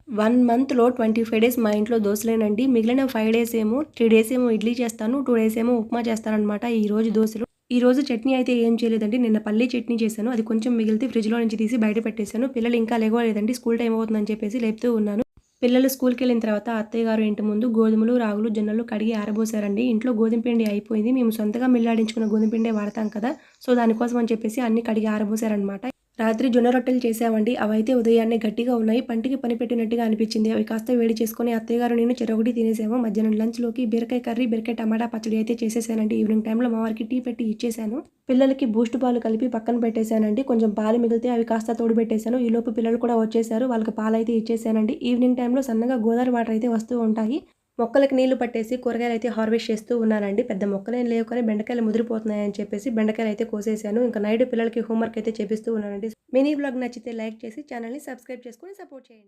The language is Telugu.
1 మంత్‌లో 25 డేస్ మా ఇంట్లో దోసలేనండి. మిగిలిన 5 డేస్ ఏమో 3 డేస్ ఏమో ఇడ్లీ చేస్తాను. 2 డేస్ ఏమో ఉప్మా చేస్తాననమాట. ఈరోజు దోసలు. ఈరోజు చట్నీ అయితే ఏం చేయలేదండి. నిన్న పల్లీ చట్నీ చేశాను. అది కొంచెం మిగిలితే ఫ్రిడ్జ్‌లో నుంచి తీసి బయట పెట్టేశాను. పిల్లలు ఇంకా లెగవలేదండి. స్కూల్ టైమ్ అవుతుందని చెప్పేసి లేపుతూ ఉన్నాను. పిల్లలు స్కూల్‌కెళ్ళిన తర్వాత అత్తయ్య గారు ఇంటి ముందు గోధుమలు, రాగులు, జొన్నలు కడిగి ఆరబోసారండి. ఇంట్లో గోధుమ పిండి అయిపోయింది. మేము సొంతగా మిల్లాడించుకున్న గోధుమ పిండే వాడతాం కదా! సో, దానికోసం అని చెప్పేసి అన్నీ కడిగి ఆరబోసారనమాట. రాత్రి జొన్న రొట్టెలు చేసామండి. అవైతే ఉదయాన్నే గట్టిగా ఉన్నాయి. పంటికి పని పెట్టినట్టుగా అనిపించింది. అవి కాస్త వేడి చేసుకొని అత్తయ్య గారు నేను చెరొకటి తినేసాము. మధ్యాహ్నం లంచ్‌లోకి బీరకాయ కర్రీ, బీరకాయ టమాటా పచ్చడి అయితే చేసేసానండి. ఈవినింగ్ టైంలో మా వారికి టీ పెట్టి ఇచ్చేసాను. పిల్లలకి బూస్ట్ పాలు కలిపి పక్కన పెట్టేశానండి. కొంచెం పాలు మిగిలితే అవి కాస్త తోడుపెట్టేశాను. ఈలోపు పిల్లలు కూడా వచ్చేసారు. వాళ్ళకి పాలైతే ఇచ్చేసానండి. ఈవినింగ్ టైంలో సన్నగా గోదావరి వాటర్ అయితే వస్తూ ఉంటాయి. మొక్కలకి నీళ్లు పట్టేసి కూరగాయలైతే హార్వెస్ట్ చేస్తూ ఉన్నానండి. పెద్ద మొక్కలేం లేవు కానీ బెండకాయలు ముదిరిపోతున్నాయని చెప్పేసి బెండకాయలైతే కోసేసాను. ఇంకా నైట్ పిల్లలకి హోంవర్క్ అయితే చేపిస్తూ ఉన్నానండి. మినీ వ్లాగ్ నచ్చితే లైక్ చేసి ఛానల్‌ని సబ్స్క్రైబ్ చేసుకొని సపోర్ట్ చేయండి.